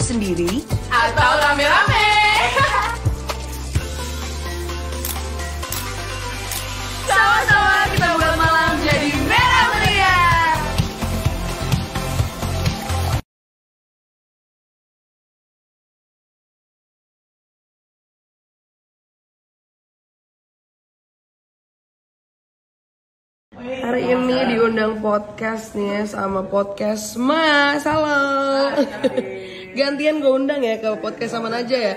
sendiri atau rame-rame. Sama-sama kita buat malam jadi merah meriah. Hari ini diundang podcast nih sama podcast Mas. Halo. Gantian gue undang ya ke podcast sama aja ya.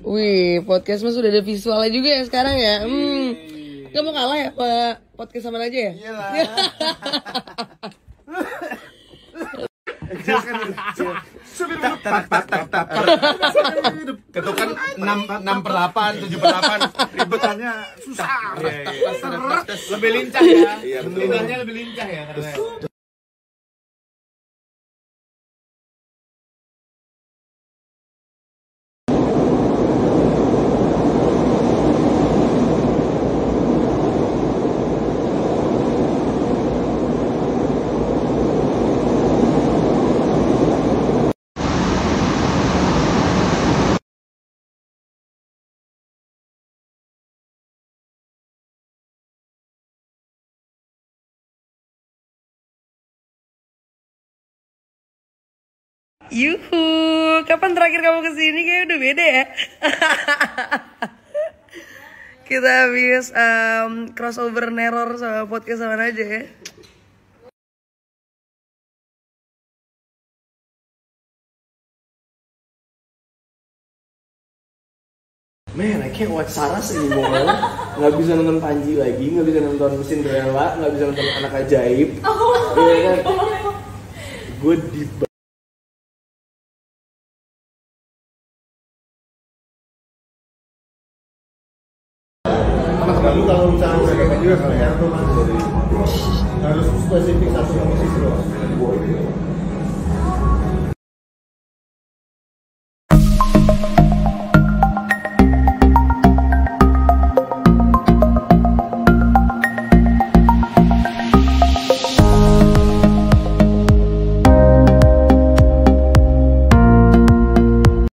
Wih, podcast Mas sudah ada visualnya juga ya sekarang ya. Gak mau kalah ya Pak podcast sama aja ya? Iyalah. Ketukan 6/8, 7/8. Ribetannya susah. Lebih lincah ya. Iya, betul. Lidahnya lebih lincah ya karena. Yuhu, kapan terakhir kamu kesini? Kayaknya udah beda ya. Kita habis crossover neror sama podcast sama aja ya. Man, I can't watch Saras anymore. Nggak bisa nonton Panji lagi, nggak bisa nonton Cinderella, nggak bisa nonton Anak Ajaib. Iya kan? Gue deep banget. Lalu kalau misalnya mereka juga kalian tuh harus spesifik satu musisi doang.